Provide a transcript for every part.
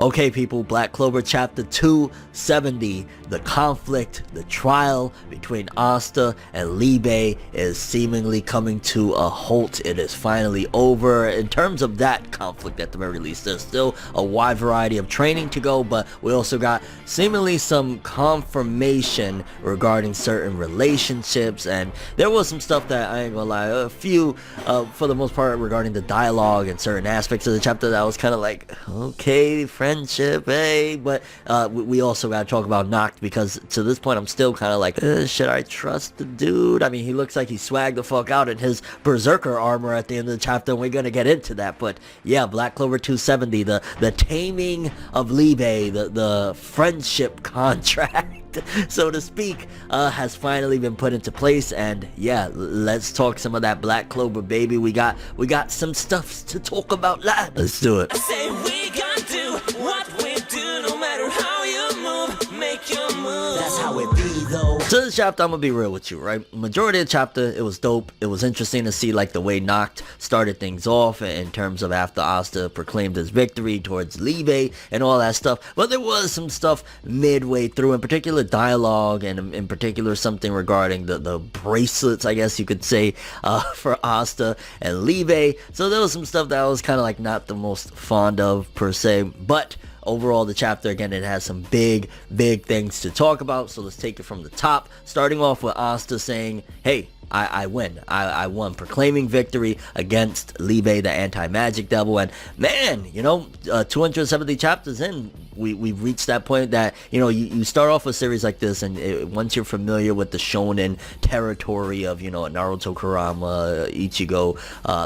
Okay people, Black Clover chapter 270, the conflict, the trial between Asta and Libay is seemingly coming to a halt. It is finally over. In terms of that conflict at the very least, there's still a wide variety of training to go, but we also got seemingly some confirmation regarding certain relationships, and there was some stuff that I ain't gonna lie, a few for the most part regarding the dialogue and certain aspects of the chapter that was kind of like, okay, friendship, hey, but we also got to talk about Nacht, because to this point I'm still kind of like, should I trust the dude? I mean, he looks like he swagged the fuck out in his berserker armor at the end of the chapter, and we're gonna get into that. But yeah, Black Clover 270, the taming of Libay, the friendship contract, so to speak, has finally been put into place. And yeah, let's talk some of that Black Clover, baby. We got some stuff to talk about, lad. Let's do it. I say we gonna do what we do, no matter how you move, make your move. That's how it be though. So this chapter, I'm gonna be real with you, right? Majority of the chapter, it was dope. It was interesting to see like the way Nacht started things off in terms of after Asta proclaimed his victory towards Libay and all that stuff. But there was some stuff midway through, in particular dialogue, and in particular something regarding the bracelets, I guess you could say, for Asta and Libay. So there was some stuff that I was kind of like not the most fond of per se, but overall the chapter, again, it has some big things to talk about. So let's take it from the top, starting off with Asta saying, hey, I win. I won, proclaiming victory against Libay, the anti-magic devil. And man, you know, 270 chapters in, we've reached that point that, you know, you start off a series like this, and once you're familiar with the shonen territory of, you know, Naruto, Kurama, Ichigo,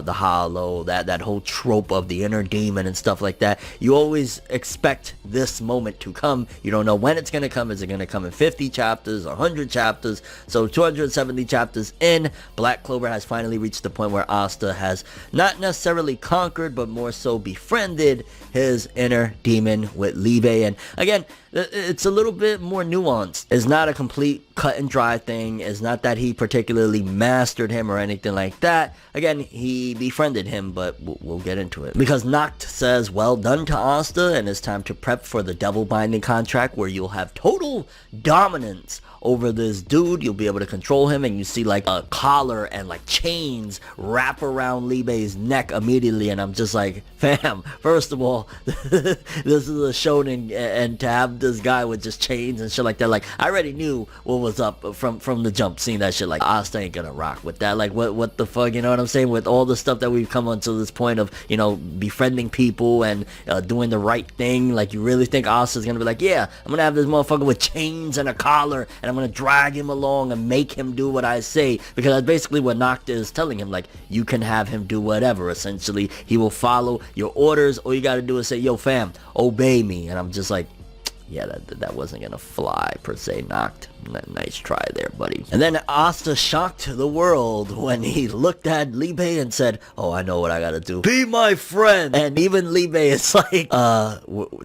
the Hollow, that whole trope of the inner demon and stuff like that, you always expect this moment to come. You don't know when it's going to come. Is it going to come in 50 chapters or 100 chapters? So 270 chapters in, Black Clover has finally reached the point where Asta has not necessarily conquered, but more so befriended his inner demon with Libay. And again, it's a little bit more nuanced. It's not a complete cut and dry thing. It's not that he particularly mastered him or anything like that. Again, he befriended him, but we'll get into it. Because Nacht says, well done to Asta, and it's time to prep for the devil binding contract, where you'll have total dominance over this dude. You'll be able to control him, and you see like a collar and like chains wrap around Libay's neck immediately, and I'm just like, fam, first of all, this is a shonen, and to have this guy with just chains and shit like that, like, I already knew what was up from the jump, seeing that shit. Like, Asta ain't gonna rock with that. Like, what the fuck, you know what I'm saying? With all the stuff that we've come until this point of, you know, befriending people and doing the right thing, like, you really think Asta's gonna be like, yeah, I'm gonna have this motherfucker with chains and a collar, and I'm gonna drag him along and make him do what I say? Because that's basically what Nacht is telling him. Like, you can have him do whatever. Essentially, he will follow your orders. All you gotta do is say, yo fam, obey me. And I'm just like, yeah, that wasn't gonna fly per se, Nacht. Nice try there, buddy. And then Asta shocked the world when he looked at Libay and said, oh, I know what I gotta do. Be my friend! And even Libay is like,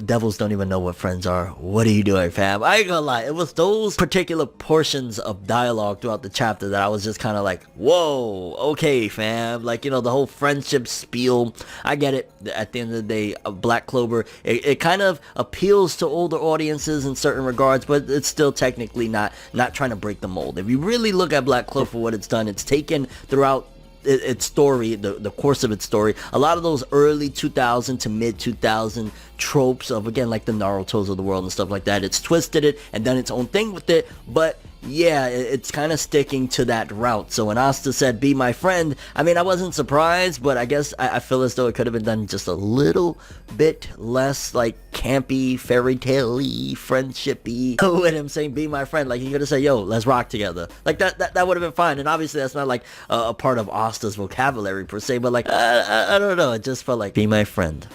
devils don't even know what friends are. What are you doing, fam? I ain't gonna lie, it was those particular portions of dialogue throughout the chapter that I was just kind of like, whoa, okay, fam. Like, you know, the whole friendship spiel, I get it. At the end of the day, Black Clover, it kind of appeals to older audiences in certain regards, but it's still technically not trying to break the mold. If you really look at Black Clover for what it's done, it's taken throughout its story, the course of its story, a lot of those early 2000 to mid 2000 tropes of, again, like the Narutos of the world and stuff like that. It's twisted it and done its own thing with it, but yeah, it's kind of sticking to that route. So when Asta said, be my friend, I mean, I wasn't surprised, but I guess I feel as though it could have been done just a little bit less like campy, fairy tale-y, friendship-y. With him saying, be my friend, like, you gotta say, yo, let's rock together. Like, that would have been fine. And obviously that's not like a part of Asta's vocabulary per se, but like, I don't know, it just felt like, be my friend.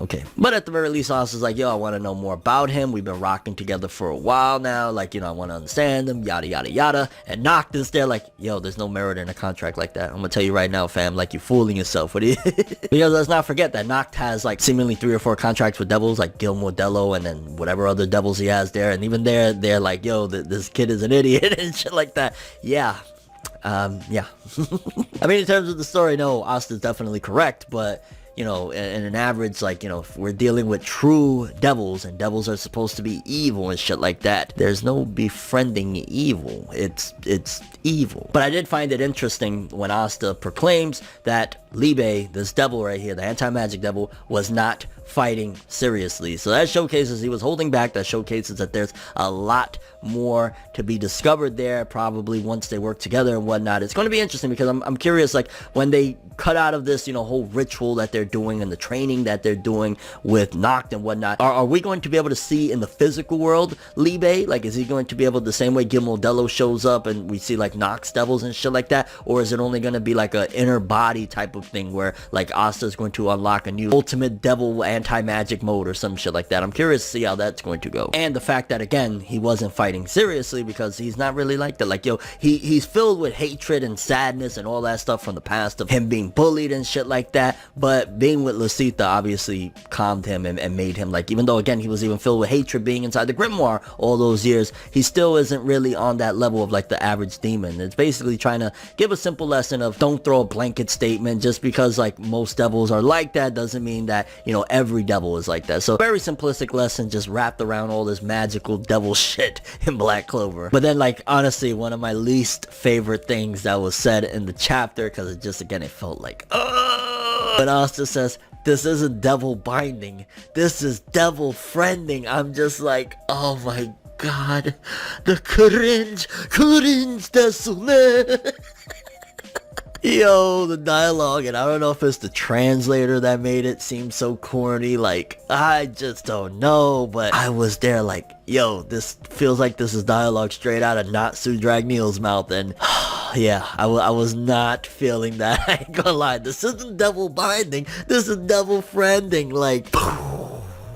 Okay, but at the very least, Asta's like, yo, I want to know more about him. We've been rocking together for a while now. Like, you know, I want to understand him, yada, yada, yada. And Nacht is there like, yo, there's no merit in a contract like that. I'm going to tell you right now, fam, like, you're fooling yourself. Because let's not forget that Nacht has, like, seemingly 3 or 4 contracts with devils, like Gil Modello and then whatever other devils he has there. And even they're like, yo, this kid is an idiot and shit like that. Yeah. Yeah. I mean, in terms of the story, no, Asta's definitely correct, but you know, in an average, like, you know, if we're dealing with true devils, and devils are supposed to be evil and shit like that, there's no befriending evil. It's evil. But I did find it interesting when Asta proclaims that Libay, this devil right here, the anti-magic devil, was not fighting seriously. So that showcases he was holding back. That showcases that there's a lot more to be discovered there, probably once they work together and whatnot. It's going to be interesting because I'm curious, like, when they cut out of this, you know, whole ritual that they're doing and the training that they're doing with Nacht and whatnot, are we going to be able to see in the physical world Libay? Like, is he going to be able, the same way Gil Modello shows up and we see like Nacht's devils and shit like that, or is it only going to be like a inner body type of thing where like Asta is going to unlock a new ultimate devil anti-magic mode or some shit like that? I'm curious to see how that's going to go. And the fact that, again, he wasn't fighting seriously, because he's not really like that. Like, yo, he's filled with hatred and sadness and all that stuff from the past of him being bullied and shit like that, but being with Lucita obviously calmed him and made him, like, even though, again, he was even filled with hatred being inside the grimoire all those years, he still isn't really on that level of like the average demon. It's basically trying to give a simple lesson of don't throw a blanket statement. Just because like most devils are like that doesn't mean that, you know, every devil is like that. So very simplistic lesson just wrapped around all this magical devil shit in Black Clover. But then, like, honestly, one of my least favorite things that was said in the chapter, because it just, again, it felt like, but Asta says, this isn't devil binding, this is devil friending. I'm just like, oh my god, the cringe desu ne. Yo, the dialogue, and I don't know if it's the translator that made it seem so corny, like, I just don't know, but I was there like, yo, this feels like this is dialogue straight out of Natsu Dragneel's mouth, and yeah, I was not feeling that. I ain't gonna lie, this isn't devil binding, this is devil friending, like,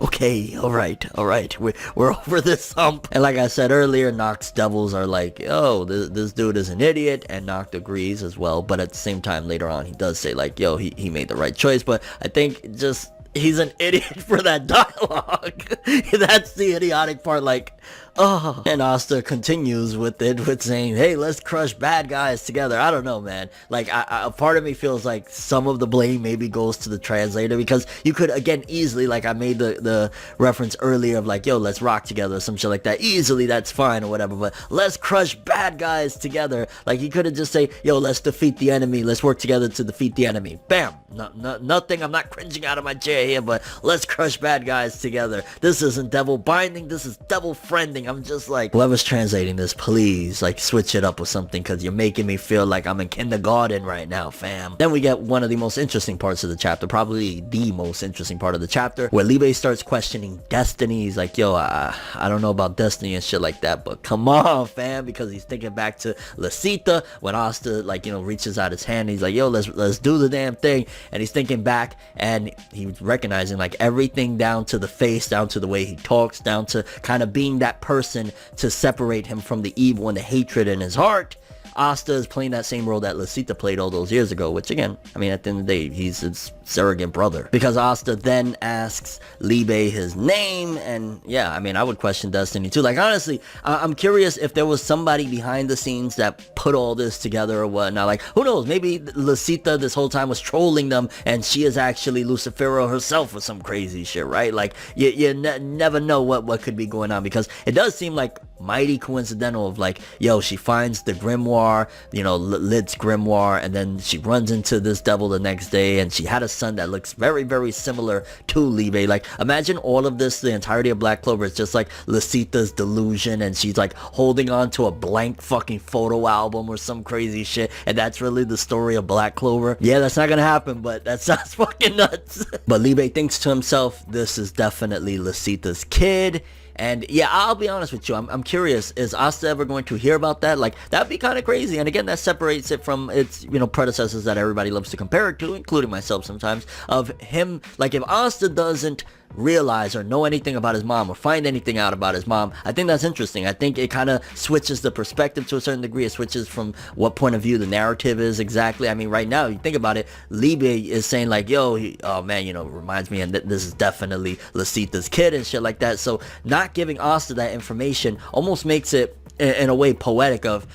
okay, alright, we're over this hump. And like I said earlier, Nacht's devils are like, yo, this dude is an idiot, and Nacht agrees as well, but at the same time, later on, he does say like, yo, he made the right choice, but I think just, he's an idiot for that dialogue. That's the idiotic part, like, oh. And Asta continues with it, with saying, hey, let's crush bad guys together. I don't know, man. Like, a part of me feels like some of the blame maybe goes to the translator, because you could, again, easily, like I made the reference earlier of like, yo, let's rock together or some shit like that. Easily, that's fine or whatever, but let's crush bad guys together. Like, you could have just say, yo, let's defeat the enemy. Let's work together to defeat the enemy. Bam. Nothing. I'm not cringing out of my chair here, but let's crush bad guys together. This isn't devil binding. This is devil friending. I'm just like, whoever's translating this, please, like, switch it up with something, because you're making me feel like I'm in kindergarten right now, fam. Then we get one of the most interesting parts of the chapter, probably the most interesting part of the chapter, where Libay starts questioning destiny. He's like, yo, I don't know about destiny and shit like that, but come on, fam, because he's thinking back to Lucita when Asta, like, you know, reaches out his hand. He's like, yo, let's do the damn thing. And he's thinking back, and he's recognizing like everything, down to the face, down to the way he talks, down to kind of being that person to separate him from the evil and the hatred in his heart. Asta is playing that same role that Lucita played all those years ago, which, again, I mean, at the end of the day, he's his surrogate brother. Because Asta then asks Libay his name, and yeah, I mean, I would question destiny too. Like, honestly, I'm curious if there was somebody behind the scenes that put all this together or whatnot. Like, who knows, maybe Lucita this whole time was trolling them, and she is actually Lucifero herself or some crazy shit, right? Like, you never know what could be going on, because it does seem like mighty coincidental of like, yo, she finds the grimoire, you know, Lid's grimoire, and then she runs into this devil the next day, and she had a son that looks very, very similar to Libay. Like, imagine all of this, the entirety of Black Clover is just like Lucita's delusion, and she's like holding on to a blank fucking photo album or some crazy shit, and that's really the story of Black Clover. Yeah, that's not gonna happen, but that sounds fucking nuts. But Libay thinks to himself, this is definitely Lucita's kid. And yeah, I'll be honest with you, I'm curious, is Asta ever going to hear about that? Like, that'd be kind of crazy. And again, that separates it from its, you know, predecessors that everybody loves to compare it to, including myself sometimes, of him. Like, if Asta doesn't realize or know anything about his mom or find anything out about his mom, I think that's interesting. I think it kind of switches the perspective to a certain degree. It switches from what point of view the narrative is exactly. I mean, right now, you think about it, Libay is saying like, yo, oh man, you know, reminds me, and this is definitely Lucita's kid and shit like that. So not giving Asta that information almost makes it, in a way, poetic of,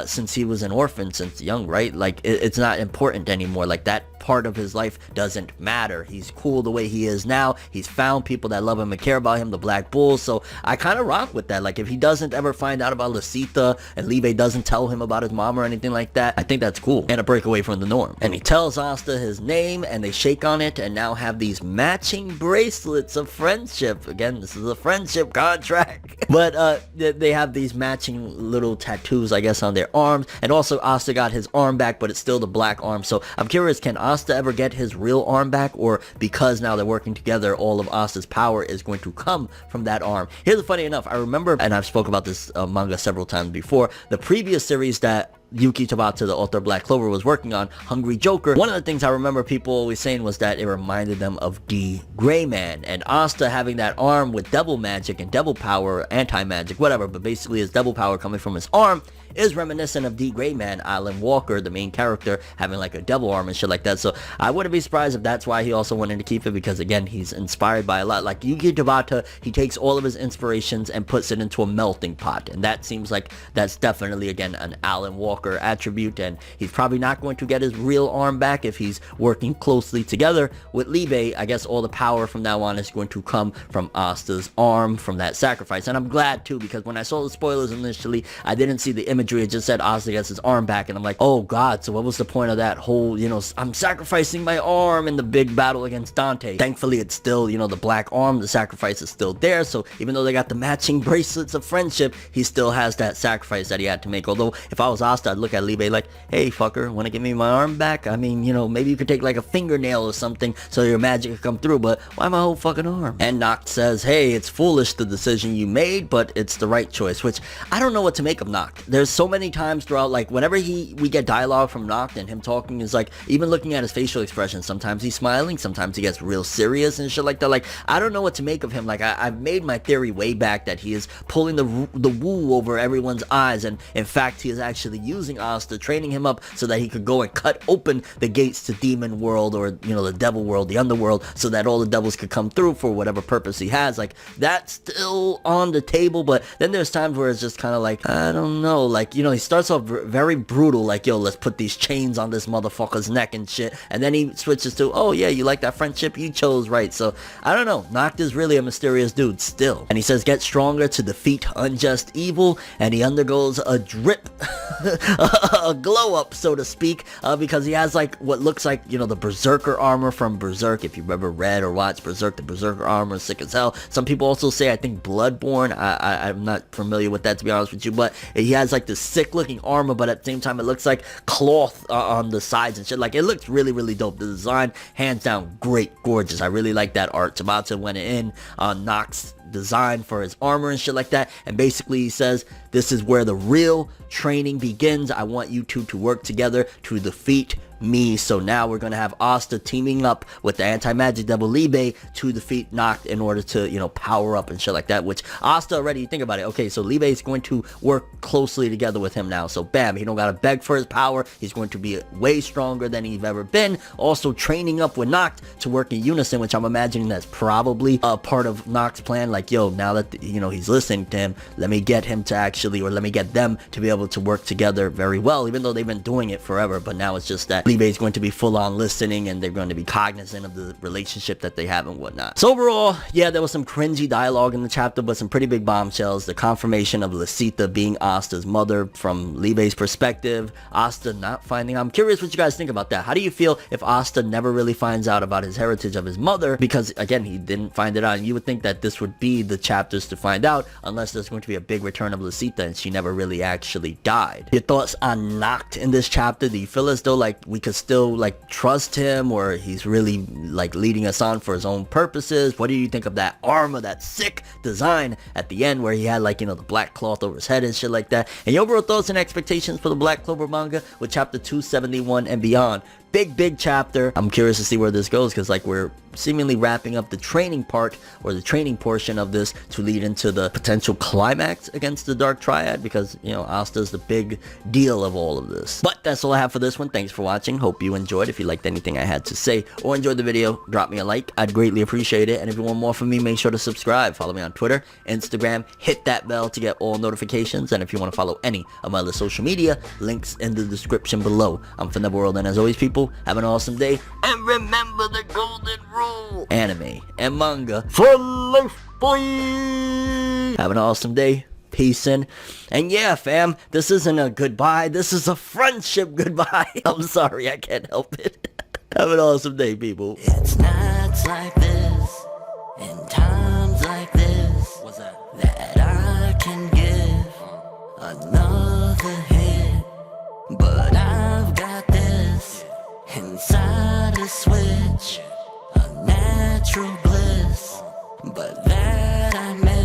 since he was an orphan since young, right? Like, it's not important anymore. Like, that part of his life doesn't matter. He's cool the way he is now. He's found people that love him and care about him, the Black Bulls. So I kind of rock with that. Like, if he doesn't ever find out about Lisita and Libay doesn't tell him about his mom or anything like that, I think that's cool and a break away from the norm. And he tells Asta his name, and they shake on it and now have these matching bracelets of friendship. Again, this is a friendship contract. But they have these matching little tattoos, I guess, on their arms. And also Asta got his arm back, but it's still the black arm. So I'm curious, can Asta ever get his real arm back, or because now they're working together, all of Asta's power is going to come from that arm? Here's the funny enough, I remember, and I've spoken about this manga several times before, the previous series that Yuki Tabata, the author of Black Clover, was working on, Hungry Joker. One of the things I remember people always saying was that it reminded them of D. Gray Man, and Asta having that arm with devil magic and devil power, anti-magic, whatever, but basically his devil power coming from his arm is reminiscent of D. Gray Man, Alan Walker, the main character, having like a devil arm and shit like that. So I wouldn't be surprised if that's why he also wanted to keep it, because again, he's inspired by a lot. Like Yuki Tabata, he takes all of his inspirations and puts it into a melting pot, and that seems like that's definitely, again, an Alan Walker attribute, and he's probably not going to get his real arm back if he's working closely together with Libay. I guess all the power from now on is going to come from Asta's arm from that sacrifice, and I'm glad too, because when I saw the spoilers initially, I didn't see the imagery. It just said Asta gets his arm back, and I'm like, oh god, so what was the point of that whole, you know, I'm sacrificing my arm in the big battle against Dante? Thankfully, it's still, you know, the black arm, the sacrifice is still there, so even though they got the matching bracelets of friendship, he still has that sacrifice that he had to make. Although, if I was Asta, I'd look at Libay like, hey fucker, want to give me my arm back? I mean, you know, maybe you could take like a fingernail or something so your magic could come through, but why my whole fucking arm? And Nacht says, hey, it's foolish the decision you made, but it's the right choice, which I don't know what to make of Nacht. There's so many times throughout, like whenever we get dialogue from Nacht and him talking, is like, even looking at his facial expression, sometimes he's smiling, sometimes he gets real serious and shit like that. Like, I don't know what to make of him. Like, I've made my theory way back that he is pulling the wool over everyone's eyes, and in fact he is actually using Asta, training him up so that he could go and cut open the gates to Demon World, or, you know, the Devil World, the Underworld, so that all the devils could come through for whatever purpose he has. Like, that's still on the table, but then there's times where it's just kind of like, I don't know, like, you know, he starts off very brutal, like, yo, let's put these chains on this motherfucker's neck and shit, and then he switches to, oh yeah, you like that friendship, you chose right. So I don't know, Nacht is really a mysterious dude still, and he says get stronger to defeat unjust evil, and he undergoes a drip a glow up, so to speak, because he has like what looks like, you know, the Berserker armor from Berserk. If you've ever read or watched Berserk, the Berserker armor is sick as hell. Some people also say, I think, Bloodborne. I'm not familiar with that, to be honest with you, but he has like this sick looking armor, but at the same time it looks like cloth on the sides and shit. Like, it looks really, really dope. The design, hands down, great, gorgeous. I really like that art. Tabata went in on Nacht's design for his armor and shit like that, and basically he says, this is where the real training begins. I want you two to work together to defeat me. So now we're gonna have Asta teaming up with the anti-magic devil Libay to defeat Nacht in order to, you know, power up and shit like that, which Asta already, think about it, okay, so Libay is going to work closely together with him now, so bam, he don't gotta beg for his power. He's going to be way stronger than he's ever been, also training up with Nacht to work in unison, which I'm imagining that's probably a part of Nacht's plan. Like, yo, now that, you know, he's listening to him, let me get him to actually, or let me get them to be able to work together very well, even though they've been doing it forever, but now it's just that Libay is going to be full on listening, and they're going to be cognizant of the relationship that they have and whatnot. So overall, yeah, there was some cringy dialogue in the chapter, but some pretty big bombshells. The confirmation of Lisita being Asta's mother from Libay's perspective, Asta not finding. I'm curious what you guys think about that. How do you feel if Asta never really finds out about his heritage of his mother? Because again, he didn't find it out. You would think that this would be the chapters to find out, unless there's going to be a big return of Lisita and she never really actually died. Your thoughts on Nacht in this chapter? Do you feel as though like we could still like trust him, or he's really like leading us on for his own purposes? What do you think of that armor, that sick design at the end where he had like, you know, the black cloth over his head and shit like that? And your overall thoughts and expectations for the Black Clover manga with chapter 271 and beyond. Big chapter. I'm curious to see where this goes, because like we're seemingly wrapping up the training part, or the training portion of this, to lead into the potential climax against the Dark Triad, because, you know, Asta's the big deal of all of this. But that's all I have for this one. Thanks for watching. Hope you enjoyed. If you liked anything I had to say or enjoyed the video, drop me a like. I'd greatly appreciate it. And if you want more from me, make sure to subscribe. Follow me on Twitter, Instagram, hit that bell to get all notifications. And if you want to follow any of my other social media, links in the description below. I'm ForneverWorld, and as always, people, have an awesome day, and remember the golden rule: anime and manga for life, boy. Have an awesome day. Peace in. And yeah, fam, this isn't a goodbye, this is a friendship goodbye. I'm sorry, I can't help it. Have an awesome day, people. It's nights like this, and times like this, that I can give another hit. But I've got this inside a switch, a natural bliss, but that I made.